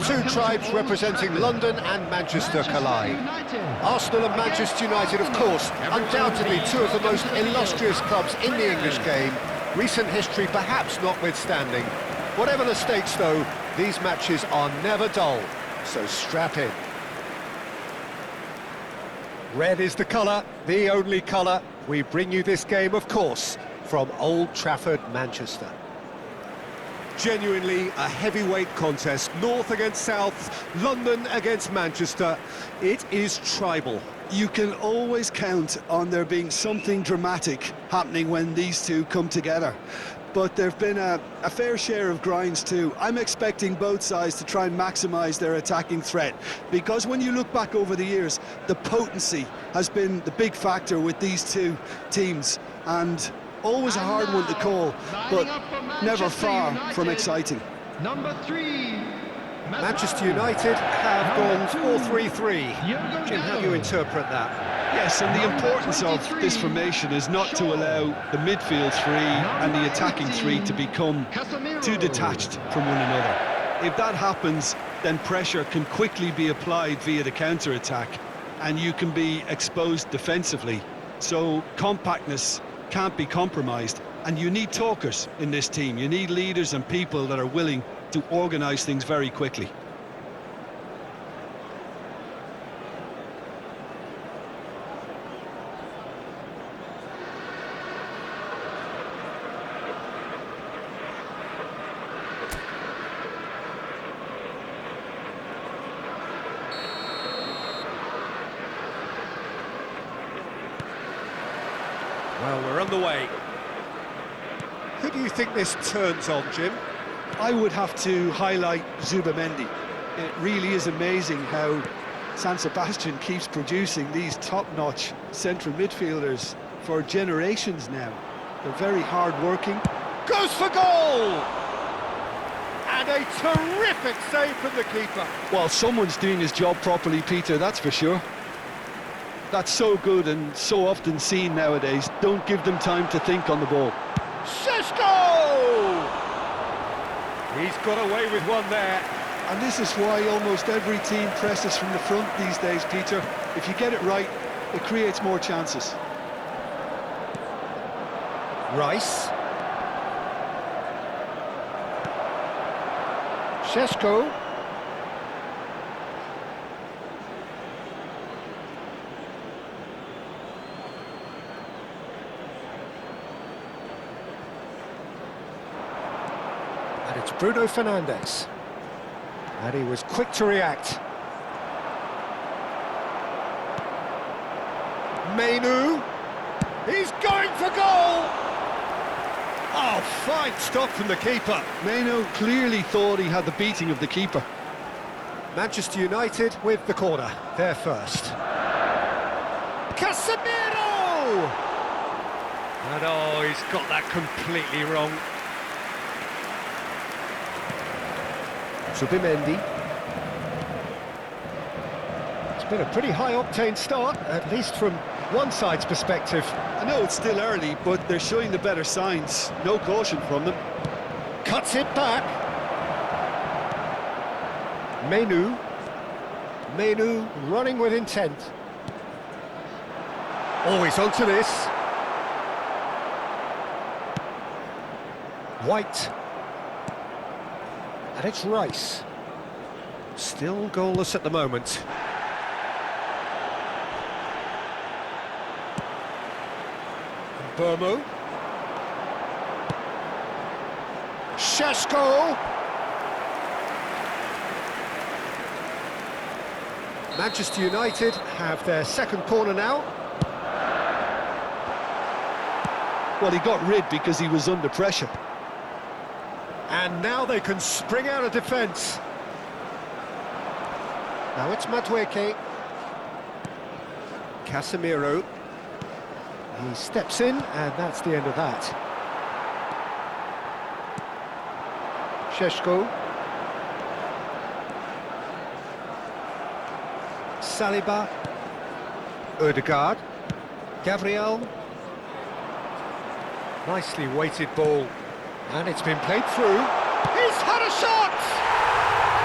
Two tribes representing London and Manchester collide. Arsenal and Manchester United, of course, undoubtedly two of the most illustrious clubs in the English game, recent history perhaps notwithstanding. Whatever the stakes, though, these matches are never dull, so strap in. Red is the colour, the only colour. We bring you this game, of course, from Old Trafford, Manchester. Genuinely a heavyweight contest, North against South, London against Manchester. It is tribal. You can always count on there being something dramatic happening when these two come together. But there have been a fair share of grinds too. I'm expecting both sides to try and maximise their attacking threat, because when you look back over the years, the potency has been the big factor with these two teams, and always a hard one to call, but never far from exciting. Number 3, Manchester United have gone 4-3-3. Jim, how do you interpret that? Yes, and the importance of this formation is not to allow the midfield three and the attacking three to become too detached from one another. If that happens, then pressure can quickly be applied via the counter-attack, and you can be exposed defensively. So compactness can't be compromised, and you need talkers in this team. You need leaders and people that are willing to organise things very quickly. Well, we're on the way. Who do you think this turns on, Jim? I would have to highlight Zubamendi. It really is amazing how San Sebastian keeps producing these top-notch central midfielders for generations now. They're very hard-working. Goes for goal! And a terrific save from the keeper. Well, someone's doing his job properly, Peter, that's for sure. That's so good and so often seen nowadays. Don't give them time to think on the ball. Šeško! He's got away with one there. And this is why almost every team presses from the front these days, Peter. If you get it right, it creates more chances. Rice. Šeško. And it's Bruno Fernandes. And he was quick to react. Mainoo. He's going for goal! Oh, fine stop from the keeper. Mainoo clearly thought he had the beating of the keeper. Manchester United with the corner. They're first. Casemiro! And oh, he's got that completely wrong. Zubimendi. It's been a pretty high-octane start, at least from one side's perspective. I know it's still early, but they're showing the better signs. No caution from them. Cuts it back. Mainoo. Mainoo running with intent. Always onto this. White. And it's Rice. Still goalless at the moment. Burmo. Šeško. Manchester United have their second corner now. Well, he got rid because he was under pressure. And now they can spring out of defence. Now it's Madueke. Casemiro. He steps in, and that's the end of that. Šeško. Saliba. Ødegaard. Gabriel. Nicely weighted ball. And it's been played through. He's had a shot!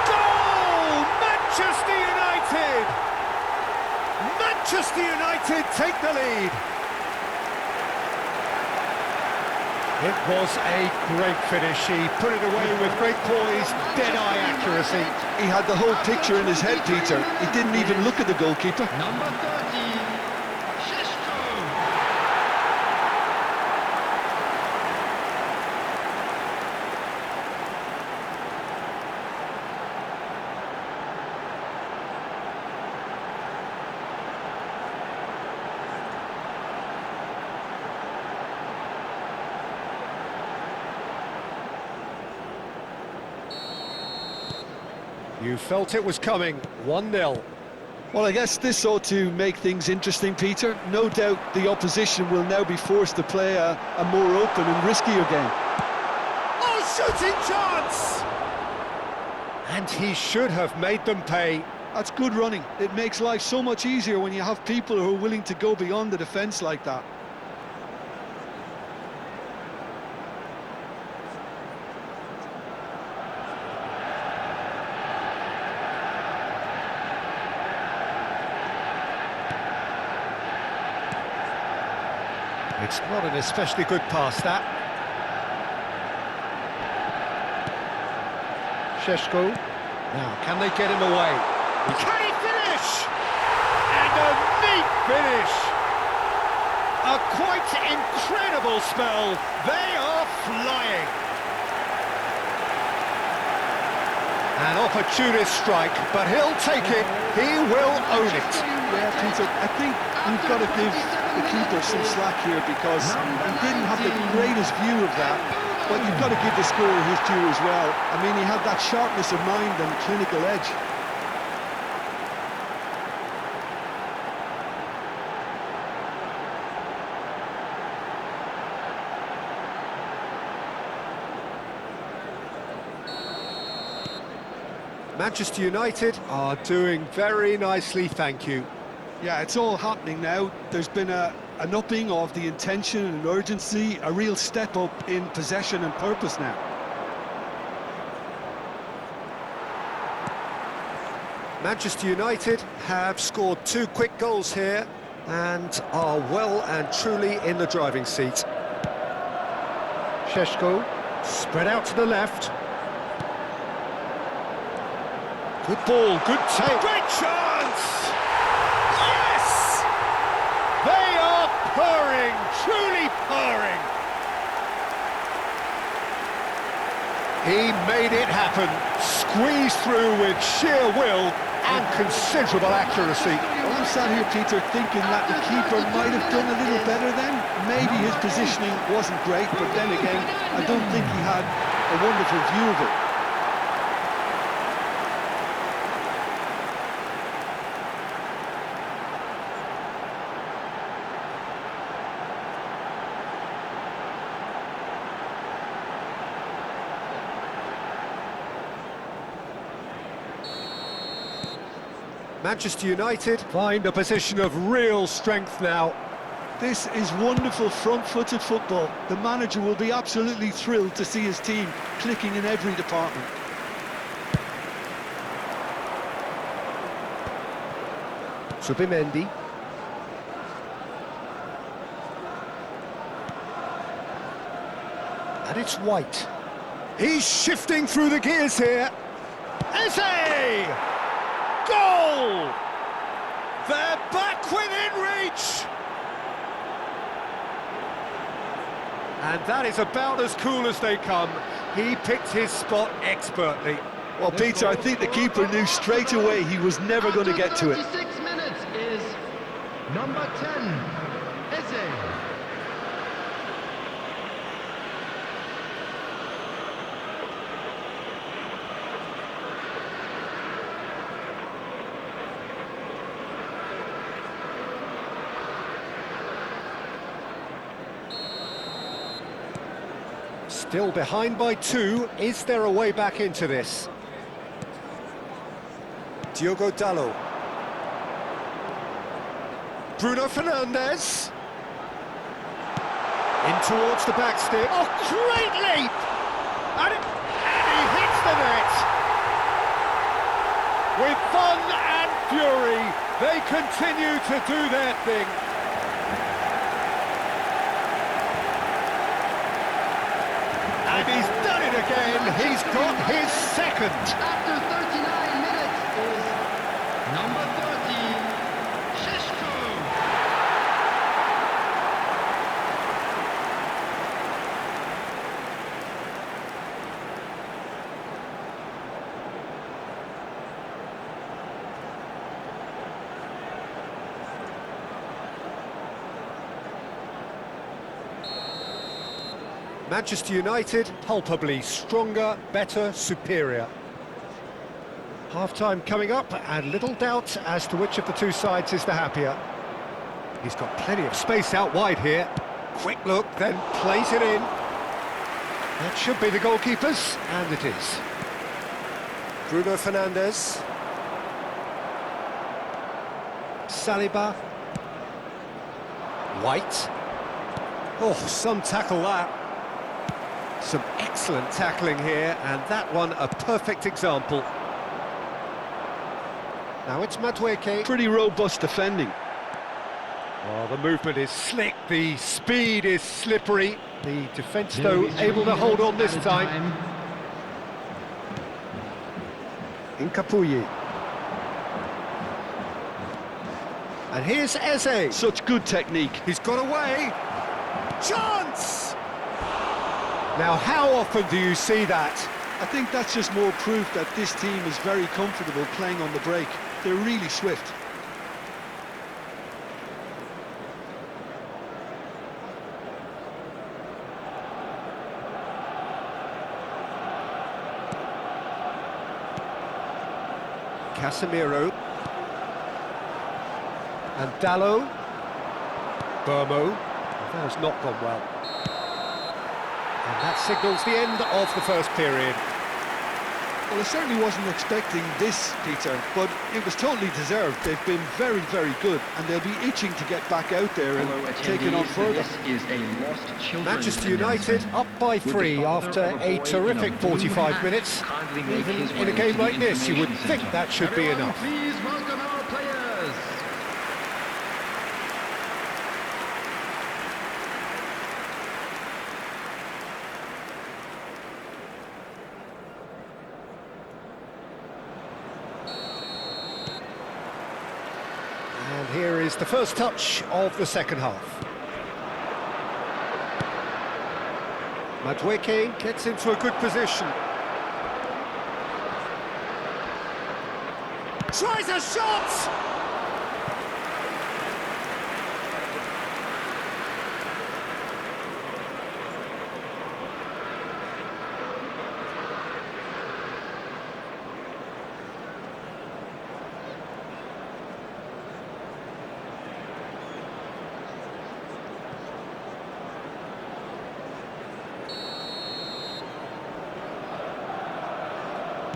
Goal! Manchester United take the lead. It was a great finish. He put it away with great poise, dead-eye accuracy. He had the whole picture in his head, Peter. He didn't even look at the goalkeeper. Number 13, Šeško. You felt it was coming, 1-0. Well, I guess this ought to make things interesting, Peter. No doubt the opposition will now be forced to play a more open and riskier game. Oh, shooting chance! And he should have made them pay. That's good running. It makes life so much easier when you have people who are willing to go beyond the defence like that. It's not an especially good pass, that. Šeško. Now, can they get him away? Can he finish? And a neat finish! A quite incredible spell. They are flying. An opportunist strike, but he'll take it. He will own it. Yeah, Peter, I think we've got to give the keeper some slack here because he didn't have the greatest view of that, but you've got to give the scorer his due as well. I mean, he had that sharpness of mind and clinical edge. Manchester United are doing very nicely, thank you. Yeah, it's all happening now. There's been an upping of the intention and urgency, a real step up in possession and purpose now. Manchester United have scored 2 quick goals here and are well and truly in the driving seat. Šeško, spread out to the left. Good ball, good take. Great chance! Yes! They are purring, truly purring. He made it happen, squeezed through with sheer will and considerable accuracy. Well, I'm sat here, Peter, thinking that the keeper might have done a little better then. Maybe his positioning wasn't great, but then again, I don't think he had a wonderful view of it. Manchester United find a position of real strength now. This is wonderful front-footed football. The manager will be absolutely thrilled to see his team clicking in every department. Zubimendi. And it's White. He's shifting through the gears here. Eze! Goal! They're back within reach! And that is about as cool as they come. He picked his spot expertly. Well, Peter, I think the keeper knew straight away he was never going to get to it. 36 minutes is number 10, Eze. Still behind by 2. Is there a way back into this? Diogo Dalot. Bruno Fernandes. In towards the back stick. Oh, great leap! And he hits the net! With fun and fury, They continue to do their thing. And he's done it again. He's got his second. After 39 minutes is number 30, Shishko. Manchester United, palpably stronger, better, superior. Half-time coming up, and little doubt as to which of the two sides is the happier. He's got plenty of space out wide here. Quick look, then plays it in. That should be the goalkeeper's, and it is. Bruno Fernandes. Saliba. White. Oh, some tackle that. Some excellent tackling here, and that one a perfect example. Now it's Madueke. Pretty robust defending. Oh, the movement is slick, the speed is slippery. The defence, though, able to hold on this time. Nkapuyi. And here's Eze. Such good technique. He's got away. Chance! Now, how often do you see that? I think that's just more proof that this team is very comfortable playing on the break. They're really swift. Casemiro. And Dalot. Burmo. That has not gone well. And that signals the end of the first period. Well, I certainly wasn't expecting this, Peter, but it was totally deserved. They've been very, very good, and they'll be itching to get back out there and take it on further. This is a lost children's Manchester United up by 3 after a terrific 45 minutes. Even in a game like this, you would think that should be enough. Please welcome our players. And here is the first touch of the second half. Madueke gets into a good position. Tries a shot!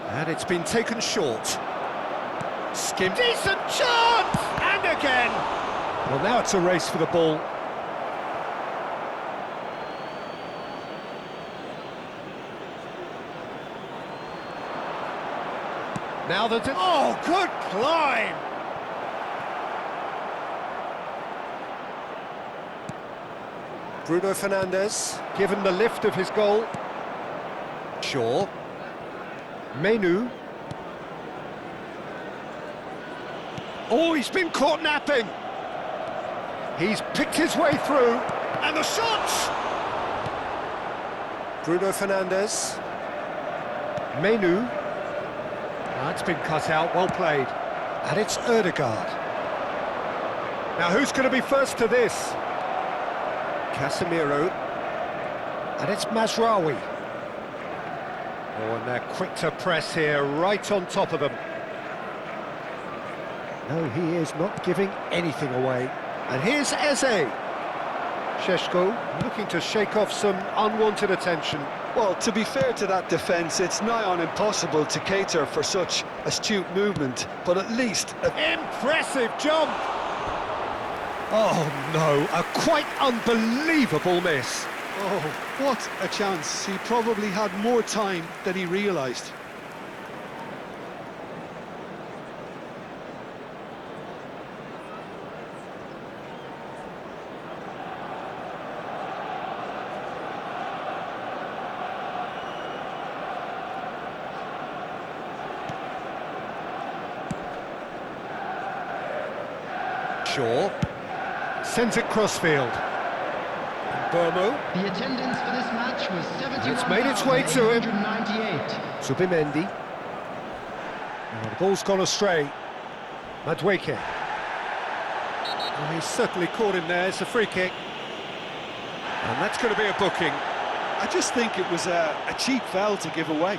And it's been taken short. Skimmed. Decent chance! And again! Well, now it's a race for the ball. Now the... Oh, good climb! Bruno Fernandes, given the lift of his goal. Shaw. Menu. Oh, he's been caught napping. He's picked his way through. And the shot! Bruno Fernandes. Menu. That's been cut out, well played. And it's Ødegaard. Now who's going to be first to this? Casemiro. And it's Mazraoui. Oh, and they're quick to press here, right on top of them. No, he is not giving anything away. And here's Eze. Šeško looking to shake off some unwanted attention. Well, to be fair to that defence, it's nigh on impossible to cater for such astute movement, but at least... Impressive jump! Oh no, a quite unbelievable miss. Oh, what a chance. He probably had more time than he realised. Shaw. Sends it crossfield. Burmo. The attendance for this match was 71,898. It's made its way to him. Subimendi. Oh, the ball's gone astray. Madueke. Well, he's certainly caught him there. It's a free kick. And that's going to be a booking. I just think it was a cheap foul to give away.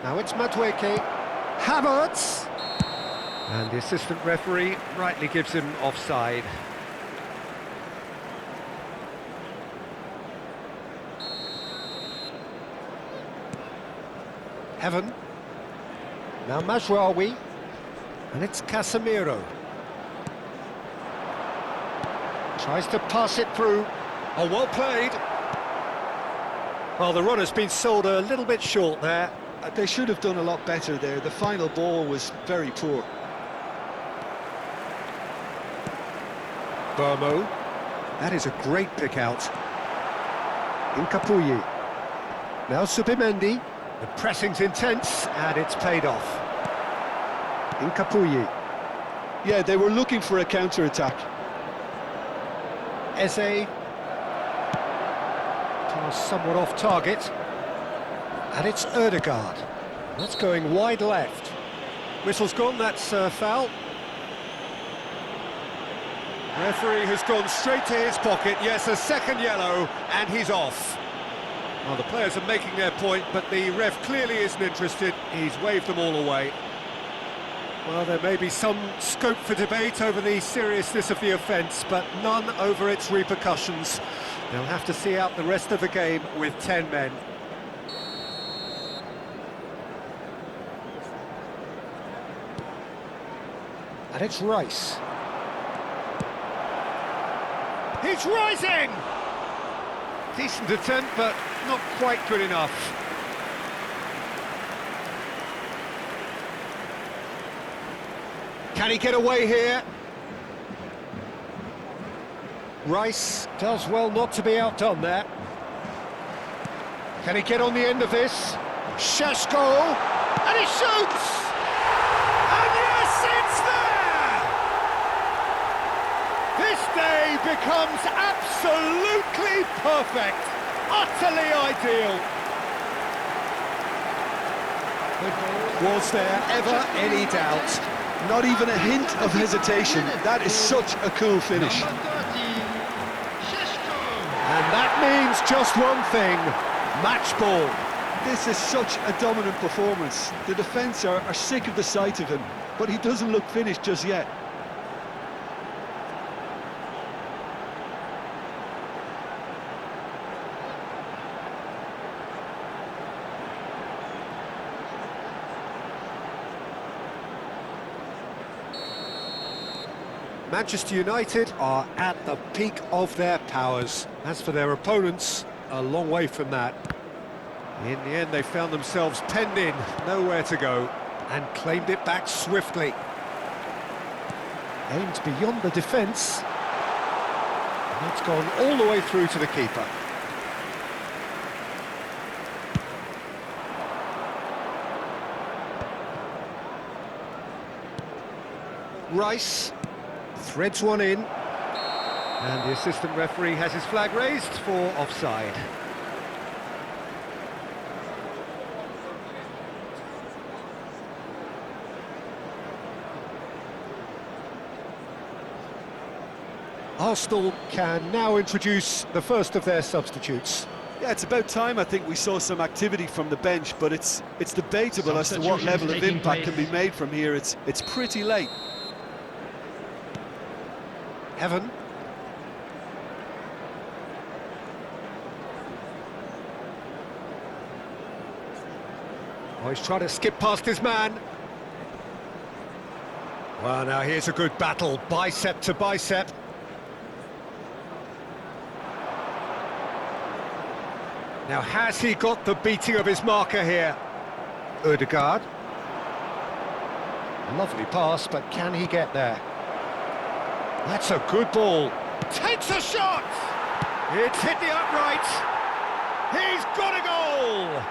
Now it's Madueke. Havertz! And the assistant referee rightly gives him offside. Heaven. Now Mazraoui. And it's Casemiro. Tries to pass it through. Oh, well played. Well, the run has been sold a little bit short there. They should have done a lot better there. The final ball was very poor. Burmo. That is a great pick out. Incapuyi. Now Subimendi. The pressing's intense, and it's paid off. Incapuyi. Yeah, they were looking for a counter-attack. Eze. Pass somewhat off target. And it's Ødegaard. That's going wide left. Whistle's gone, that's foul. Referee has gone straight to his pocket. Yes, a second yellow, and he's off. Well, the players are making their point, but the ref clearly isn't interested. He's waved them all away. Well, there may be some scope for debate over the seriousness of the offence, but none over its repercussions. They'll have to see out the rest of the game with 10 men. And it's Rice. He's rising! Decent attempt, but not quite good enough. Can he get away here? Rice does well not to be outdone there. Can he get on the end of this? Šeško! And he shoots! And yes, it's there! This day becomes absolutely perfect, utterly ideal. Was there ever any doubt? Not even a hint of hesitation. That is such a cool finish. Number 30, Šeško. And that means just one thing, match ball. This is such a dominant performance. The defence are sick of the sight of him, but he doesn't look finished just yet. Manchester United are at the peak of their powers. As for their opponents, a long way from that. In the end, they found themselves penned in, nowhere to go, and claimed it back swiftly. Aimed beyond the defence. And it's gone all the way through to the keeper. Rice threads one in, and the assistant referee has his flag raised for offside. Arsenal can now introduce the first of their substitutes. Yeah, it's about time I think we saw some activity from the bench, but it's debatable as to what level of impact can be made from here. It's pretty late. Heaven. Oh, he's trying to skip past his man. Well, now here's a good battle, bicep to bicep. Now, has he got the beating of his marker here? Ødegaard. Lovely pass, but can he get there? That's a good ball. Takes a shot! It's hit the upright. He's got a goal!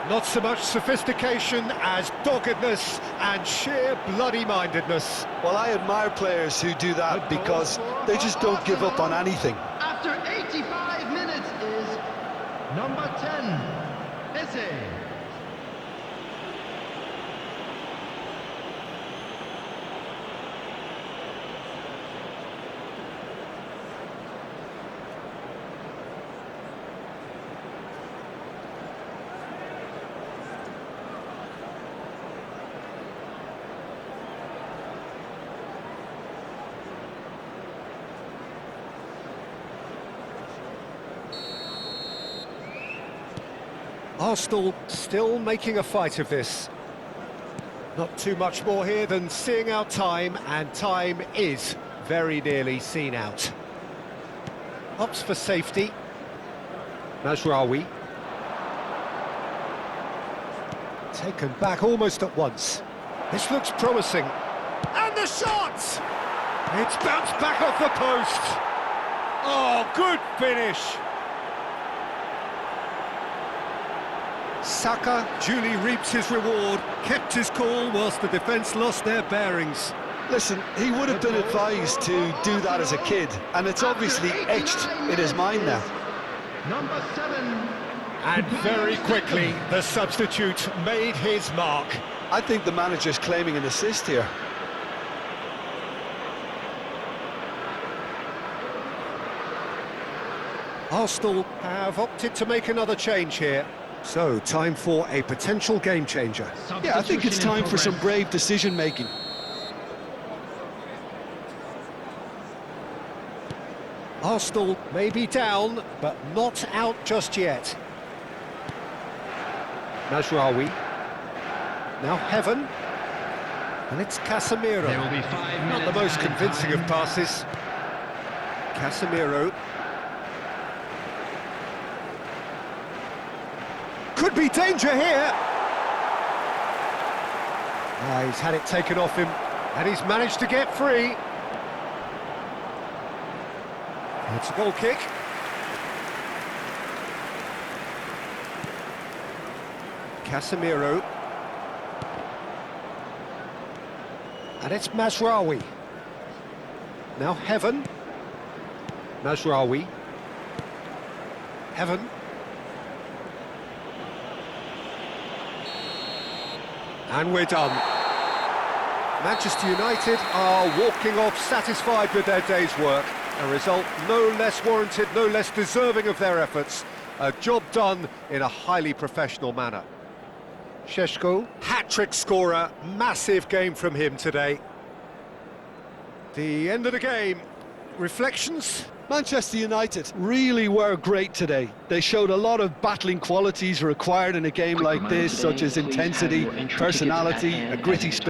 Not so much sophistication as doggedness and sheer bloody-mindedness. Well, I admire players who do that because they just don't give up on anything. After 85 minutes is number 10, Eze. Arsenal still making a fight of this. Not too much more here than seeing out time, and time is very nearly seen out. Opts for safety. Mazraoui. Taken back almost at once. This looks promising. And the shot! It's bounced back off the post. Oh, good finish. Saka duly reaps his reward, kept his cool whilst the defence lost their bearings. Listen, he would have been advised to do that as a kid, and it's obviously etched in his mind now. Number 7. And very quickly, the substitute made his mark. I think the manager's claiming an assist here. Arsenal have opted to make another change here. So, time for a potential game changer. Yeah, I think it's time for some brave decision-making. Arsenal may be down, but not out just yet. Mazraoui. Now Heaven. And it's Casemiro. There will be 5 minutes. Not the most added convincing time. of passes. Casemiro. Could be danger here. He's had it taken off him, and he's managed to get free. It's a goal kick. Casemiro. And it's Mazraoui. Now Heaven. Mazraoui. Heaven. And we're done. Manchester United are walking off satisfied with their day's work. A result no less warranted, no less deserving of their efforts. A job done in a highly professional manner. Šeško, hat-trick scorer, massive game from him today. The end of the game. Reflections? Manchester United really were great today. They showed a lot of battling qualities required in a game like this, such as intensity, personality, a gritty spirit.